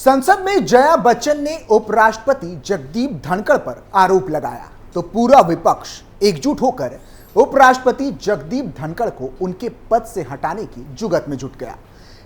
संसद में जया बच्चन ने उपराष्ट्रपति जगदीप धनखड़ पर आरोप लगाया तो पूरा विपक्ष एकजुट होकर उपराष्ट्रपति जगदीप धनखड़ को उनके पद से हटाने की जुगत में जुट गया।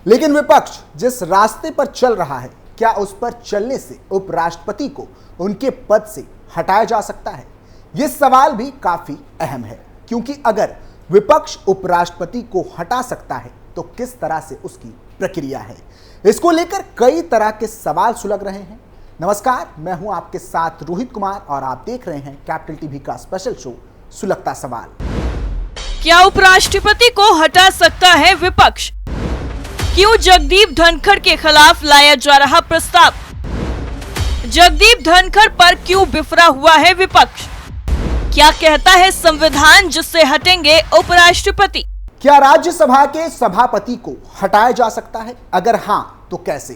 लेकिन विपक्ष जिस रास्ते पर चल रहा है, क्या उस पर चलने से उपराष्ट्रपति को उनके पद से हटाया जा सकता है? यह सवाल भी काफी अहम है, क्योंकि अगर विपक्ष उपराष्ट्रपति को हटा सकता है तो किस तरह से उसकी प्रक्रिया है, इसको लेकर कई तरह के सवाल सुलग रहे हैं। नमस्कार, मैं हूं आपके साथ रोहित कुमार और आप देख रहे हैं कैपिटल टीवी का स्पेशल शो सुलगता सवाल। क्या उपराष्ट्रपति को हटा सकता है विपक्ष? क्यों जगदीप धनखड़ के खिलाफ लाया जा रहा प्रस्ताव? जगदीप धनखड़ पर क्यों बिफरा हुआ है विपक्ष? क्या कहता है संविधान जिससे हटेंगे उपराष्ट्रपति? क्या राज्यसभा के सभापति को हटाया जा सकता है? अगर हां तो कैसे?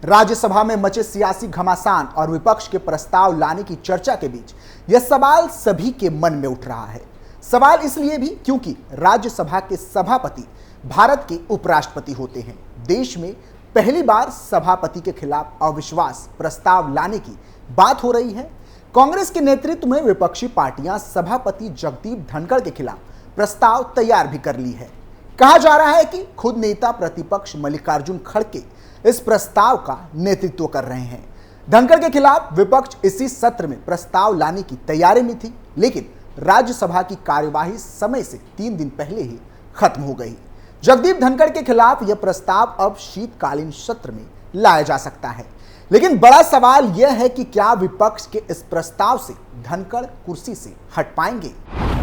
राज्यसभा में मचे सियासी घमासान और विपक्ष के प्रस्ताव लाने की चर्चा के बीच यह सवाल सभी के मन में उठ रहा है। सवाल इसलिए भी क्योंकि राज्यसभा के सभापति भारत के उपराष्ट्रपति होते हैं। देश में पहली बार सभापति के खिलाफ अविश्वास प्रस्ताव लाने की बात हो रही है। कांग्रेस के नेतृत्व में विपक्षी पार्टियां सभापति जगदीप धनखड़ के खिलाफ प्रस्ताव तैयार भी कर ली है। कहा जा रहा है कि खुद नेता प्रतिपक्ष मल्लिकार्जुन खड़गे इस प्रस्ताव का नेतृत्व कर रहे हैं। धनखड़ के खिलाफ विपक्ष इसी सत्र में प्रस्ताव लाने की तैयारी में थी, लेकिन राज्यसभा की कार्यवाही समय से 3 दिन पहले ही खत्म हो गई। जगदीप धनखड़ के खिलाफ यह प्रस्ताव अब शीतकालीन सत्र में लाया जा सकता है, लेकिन बड़ा सवाल यह है कि क्या विपक्ष के इस प्रस्ताव से धनखड़ कुर्सी से हट पाएंगे?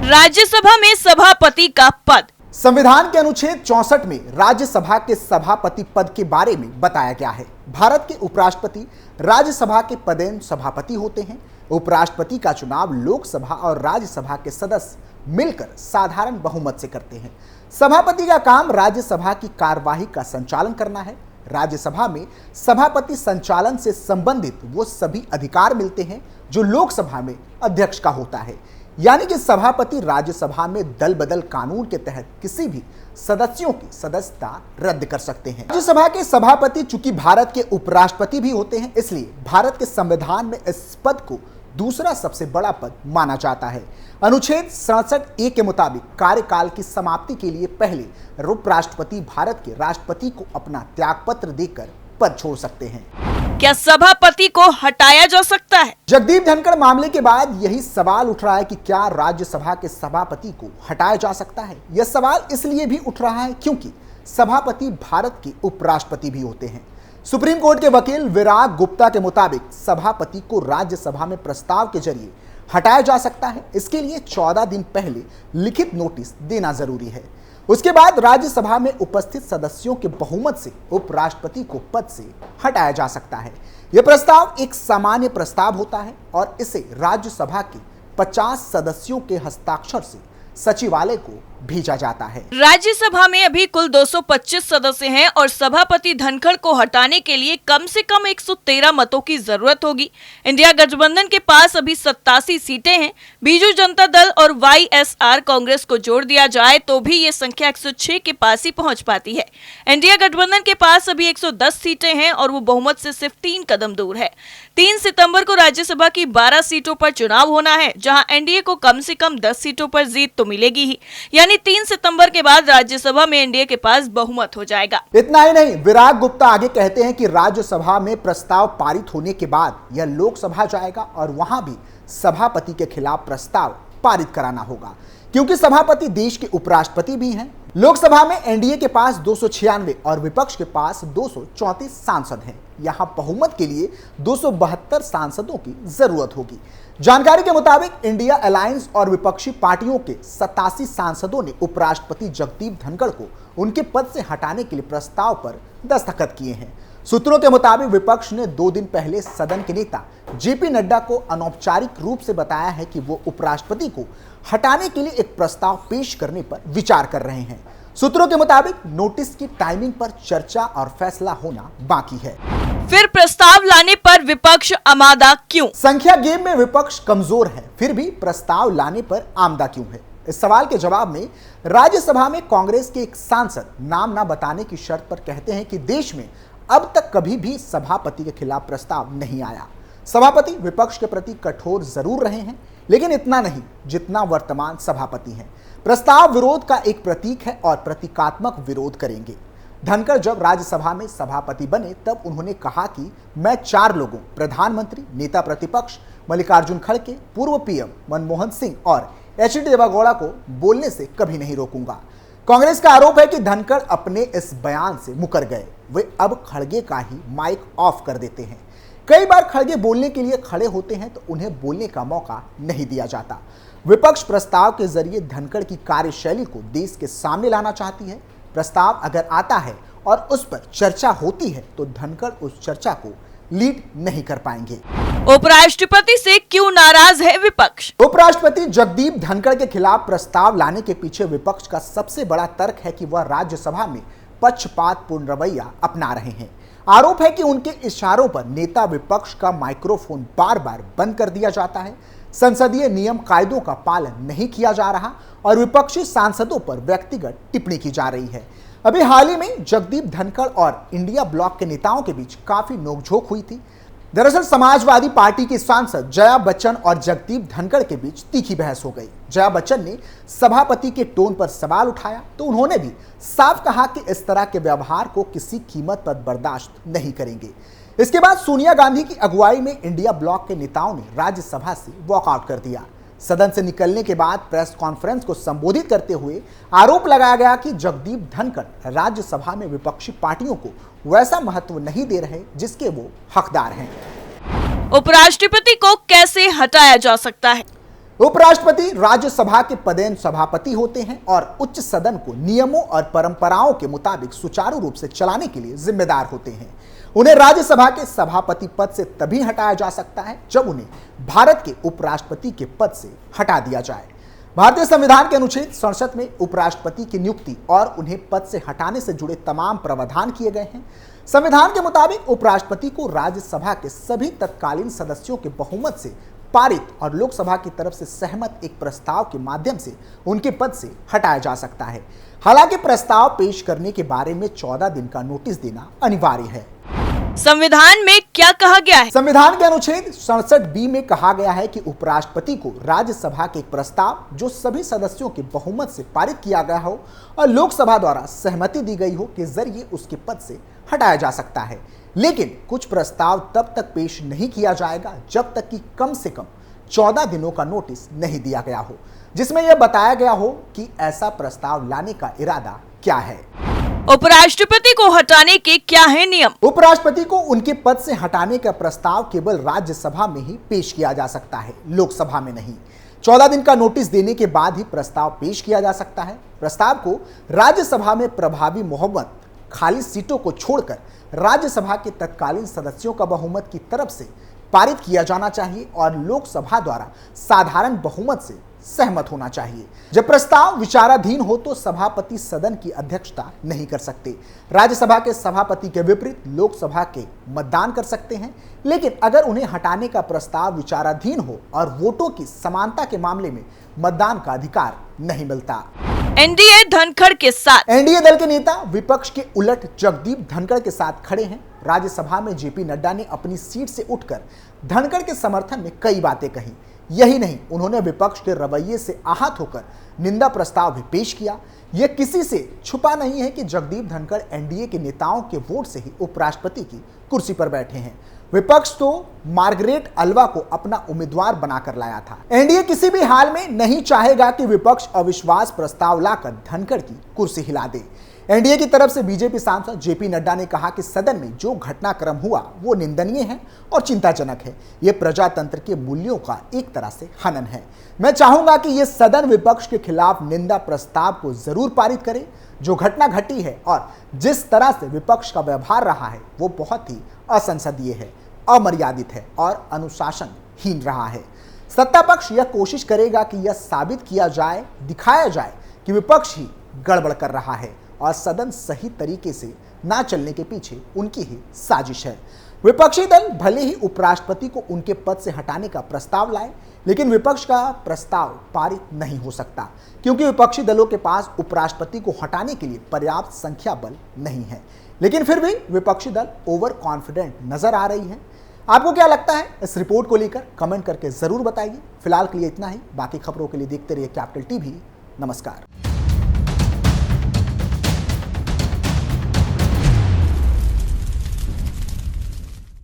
राज्यसभा में सभापति का पद। संविधान के अनुच्छेद 64 में राज्यसभा के सभापति पद के बारे में बताया गया है। भारत के उपराष्ट्रपति राज्यसभा के पदेन सभापति होते हैं। उपराष्ट्रपति का चुनाव लोकसभा और राज्यसभा के सदस्य मिलकर साधारण बहुमत से करते हैं। सभापति का काम राज्यसभा की कार्यवाही का संचालन करना है। राज्यसभा में सभापति संचालन से संबंधित वो सभी अधिकार मिलते हैं जो लोकसभा में अध्यक्ष का होता है, यानी कि सभापति राज्यसभा में दल बदल कानून के तहत किसी भी सदस्यों की सदस्यता रद्द कर सकते हैं। राज्यसभा के सभापति चूंकि भारत के उपराष्ट्रपति भी होते हैं, इसलिए भारत के संविधान में इस पद को दूसरा सबसे बड़ा पद माना जाता है। अनुच्छेद 67A के मुताबिक कार्यकाल की समाप्ति के लिए पहले उपराष्ट्रपति भारत के राष्ट्रपति को अपना त्यागपत्र देकर पद छोड़ सकते हैं। क्या सभापति को हटाया जा सकता है? जगदीप धनखड़ मामले के बाद यही सवाल उठ रहा है कि क्या राज्यसभा के सभापति को हटाया जा सकता है। यह सवाल इसलिए भी उठ रहा है क्योंकि सभापति भारत के उपराष्ट्रपति भी होते हैं। सुप्रीम कोर्ट के वकील विराग गुप्ता के मुताबिक सभापति को राज्यसभा में प्रस्ताव के जरिए हटाया जा सकता है। इसके लिए 14 दिन पहले लिखित नोटिस देना जरूरी है। उसके बाद राज्यसभा में उपस्थित सदस्यों के बहुमत से उपराष्ट्रपति को पद से हटाया जा सकता है। यह प्रस्ताव एक सामान्य प्रस्ताव होता है और इसे राज्यसभा के 50 सदस्यों के हस्ताक्षर से सचिवालय को भेजा जाता है। राज्यसभा में अभी कुल 225 सदस्य हैं और सभापति धनखड़ को हटाने के लिए कम से कम 113 मतों की जरूरत होगी। इंडिया गठबंधन के पास अभी 87 सीटें हैं। बीजू जनता दल और YSR कांग्रेस को जोड़ दिया जाए तो भी ये संख्या 106 के पास ही पहुंच पाती है। इंडिया गठबंधन के पास अभी 110 सीटें हैं और वो बहुमत से सिर्फ 3 कदम दूर है। 3 सितंबर को राज्यसभा की 12 सीटों पर चुनाव होना है, जहां एनडीए को कम से कम 10 सीटों पर जीत तो मिलेगी ही, यानी 3 सितंबर के बाद राज्यसभा में एनडीए के पास बहुमत हो जाएगा। इतना ही नहीं, विराग गुप्ता आगे कहते हैं कि राज्यसभा में प्रस्ताव पारित होने के बाद यह लोकसभा जाएगा और वहां भी सभापति के खिलाफ प्रस्ताव पारित कराना होगा, क्योंकि सभापति देश के उपराष्ट्रपति भी हैं। लोकसभा में एनडीए के पास 296 और विपक्ष के पास 234 सांसद हैं। यहां बहुमत के लिए 272 सांसदों की जरूरत होगी। जानकारी के मुताबिक इंडिया अलायंस और विपक्षी पार्टियों के 87 सांसदों ने उपराष्ट्रपति जगदीप धनखड़ को उनके पद से हटाने के लिए प्रस्ताव पर दस्तखत किए हैं। सूत्रों के मुताबिक विपक्ष ने 2 दिन पहले सदन के नेता जेपी नड्डा को अनौपचारिक रूप से बताया है कि वो उपराष्ट्रपति को हटाने के लिए एक प्रस्ताव पेश करने पर विचार कर रहे हैं। सूत्रों के मुताबिक नोटिस की टाइमिंग पर चर्चा और फैसला होना बाकी है। फिर प्रस्ताव लाने पर विपक्ष आमादा क्यों? संख्या गेम में विपक्ष कमजोर है, फिर भी प्रस्ताव लाने पर आमदा क्यों है? इस सवाल के जवाब में राज्यसभा में कांग्रेस के एक सांसद नाम ना बताने की शर्त पर कहते हैं कि देश में अब तक कभी भी सभापति के खिलाफ प्रस्ताव नहीं आया। सभापति विपक्ष के प्रति कठोर जरूर रहे हैं, लेकिन इतना नहीं जितना वर्तमान सभापति हैं। प्रस्ताव विरोध का एक प्रतीक है और प्रतीकात्मक विरोध करेंगे। धनखड़ जब राज्यसभा में सभापति बने तब उन्होंने कहा कि मैं 4 लोगों, प्रधानमंत्री, नेता प्रतिपक्ष मल्लिकार्जुन खड़गे, पूर्व पीएम मनमोहन सिंह और एच डी देवेगौड़ा को बोलने से कभी नहीं रोकूंगा। कांग्रेस का आरोप है कि धनखड़ अपने इस बयान से मुकर गए। वे अब खड़गे का ही माइक ऑफ कर देते हैं। कई बार खड़गे बोलने के लिए खड़े होते हैं तो उन्हें बोलने का मौका नहीं दिया जाता। विपक्ष प्रस्ताव के जरिए धनखड़ की कार्यशैली को देश के सामने लाना चाहती है। प्रस्ताव अगर आता है और उस पर चर्चा होती है तो धनखड़ उस चर्चा को लीड नहीं कर पाएंगे। उपराष्ट्रपति से क्यों नाराज है विपक्ष? उपराष्ट्रपति जगदीप धनखड़ के खिलाफ प्रस्ताव लाने के पीछे विपक्ष का सबसे बड़ा तर्क है कि वह राज्यसभा में पक्षपातपूर्ण रवैया अपना रहे हैं। आरोप है कि उनके इशारों पर नेता विपक्ष का माइक्रोफोन बार बार बंद कर दिया जाता है, संसदीय नियम कायदों का पालन नहीं किया जा रहा और विपक्षी सांसदों पर व्यक्तिगत टिप्पणी की जा रही है। अभी हाल ही में जगदीप धनखड़ और इंडिया ब्लॉक के नेताओं के बीच काफी नोकझोंक हुई थी। दरअसल समाजवादी पार्टी की सांसद जया बच्चन और जगदीप धनखड़ के बीच तीखी बहस हो गई। जया बच्चन ने सभापति के टोन पर सवाल उठाया तो उन्होंने भी साफ कहा कि इस तरह के व्यवहार को किसी कीमत पर बर्दाश्त नहीं करेंगे। इसके बाद सोनिया गांधी की अगुवाई में इंडिया ब्लॉक के नेताओं ने राज्यसभा से वॉकआउट कर दिया। सदन से निकलने के बाद प्रेस कॉन्फ्रेंस को संबोधित करते हुए आरोप लगाया गया कि जगदीप धनखड़ राज्यसभा में विपक्षी पार्टियों को वैसा महत्व नहीं दे रहे जिसके वो हकदार हैं। उपराष्ट्रपति को कैसे हटाया जा सकता है? उपराष्ट्रपति राज्यसभा के पदेन सभापति होते हैं और उच्च सदन को नियमों और परंपराओं के मुताबिक सुचारू रूप से चलाने के लिए जिम्मेदार होते हैं। उन्हें राज्यसभा के सभापति पद से तभी हटाया जा सकता है जब उन्हें भारत के उपराष्ट्रपति के पद से हटा दिया जाए। भारतीय संविधान के अनुच्छेद 67 में उपराष्ट्रपति की नियुक्ति और उन्हें पद से हटाने से जुड़े तमाम प्रावधान किए गए हैं। संविधान के मुताबिक उपराष्ट्रपति को राज्यसभा के सभी तत्कालीन सदस्यों के बहुमत से पारित और लोकसभा की तरफ से सहमत एक प्रस्ताव के माध्यम से उनके पद से हटाया जा सकता है। हालांकि प्रस्ताव पेश करने के बारे में 14 दिन का नोटिस देना अनिवार्य है। संविधान में क्या कहा गया है? संविधान के अनुच्छेद 67B में कहा गया है कि उपराष्ट्रपति को राज्यसभा के एक प्रस्ताव जो सभी सदस्यों के बहुमत से पारित किया गया हो और लोकसभा द्वारा सहमति दी गई हो के जरिए उसके पद से हटाया जा सकता है। लेकिन कुछ प्रस्ताव तब तक पेश नहीं किया जाएगा जब तक कि कम से कम 14 दिनों का नोटिस नहीं दिया गया हो, जिसमें यह बताया गया हो कि ऐसा प्रस्ताव लाने का इरादा क्या है। उपराष्ट्रपति को हटाने के क्या है नियम? उपराष्ट्रपति को उनके पद से हटाने का प्रस्ताव केवल राज्यसभा में ही पेश किया जा सकता है, लोकसभा में नहीं। 14 दिन का नोटिस देने के बाद ही प्रस्ताव पेश किया जा सकता है। प्रस्ताव को राज्यसभा में प्रभावी बहुमत खाली सीटों को छोड़कर राज्यसभा के तत्कालीन सदस्यों का बहुमत की तरफ से पारित किया जाना चाहिए और लोकसभा द्वारा साधारण बहुमत से सहमत होना चाहिए। जब प्रस्ताव विचाराधीन हो तो सभापति सदन की अध्यक्षता नहीं कर सकते। राज्यसभा के सभापति के विपरीत लोकसभा के मतदान कर सकते हैं, लेकिन अगर उन्हें हटाने का प्रस्ताव विचाराधीन हो और वोटों की समानता के मामले में मतदान का अधिकार नहीं मिलता। एनडीए धनखड़ के साथ। एनडीए दल के नेता विपक्ष के उलट जगदीप धनखड़ के साथ खड़े हैं। राज्यसभा में जेपी नड्डा ने अपनी सीट से उठकर धनखड़ के समर्थन में कई बातें कही। यही नहीं, उन्होंने विपक्ष के रवैये से आहत होकर निंदा प्रस्ताव भी पेश किया। यह किसी से छुपा नहीं है कि जगदीप धनखड़ एनडीए के नेताओं के वोट से ही उपराष्ट्रपति की कुर्सी पर बैठे हैं। विपक्ष तो मार्गरेट अल्वा को अपना उम्मीदवार बनाकर लाया था। एनडीए किसी भी हाल में नहीं चाहेगा कि विपक्ष अविश्वास प्रस्ताव लाकर धनखड़ की कुर्सी हिला दे। एनडीए की तरफ से बीजेपी सांसद जेपी नड्डा ने कहा कि सदन में जो घटनाक्रम हुआ वो निंदनीय है और चिंताजनक है। ये प्रजातंत्र के मूल्यों का एक तरह से हनन है। मैं चाहूंगा कि ये सदन विपक्ष के खिलाफ निंदा प्रस्ताव को जरूर पारित करे। जो घटना घटी है और जिस तरह से विपक्ष का व्यवहार रहा है वो बहुत ही असंसदीय है, अमर्यादित है और अनुशासनहीन रहा है। सत्ता पक्ष यह कोशिश करेगा कि यह साबित किया जाए, दिखाया जाए कि विपक्ष ही गड़बड़ कर रहा है और सदन सही तरीके से ना चलने के पीछे उनकी ही साजिश है। विपक्षी दल भले ही उपराष्ट्रपति को उनके पद से हटाने का प्रस्ताव लाए, लेकिन विपक्ष का प्रस्ताव पारित नहीं हो सकता, क्योंकि विपक्षी दलों के पास उपराष्ट्रपति को हटाने के लिए पर्याप्त संख्या बल नहीं है। लेकिन फिर भी विपक्षी दल ओवर कॉन्फिडेंट नजर आ रही है। आपको क्या लगता है इस रिपोर्ट को लेकर? कमेंट करके जरूर बताइए। फिलहाल के लिए इतना ही। बाकी खबरों के लिए देखते रहिए कैपिटल टीवी। नमस्कार।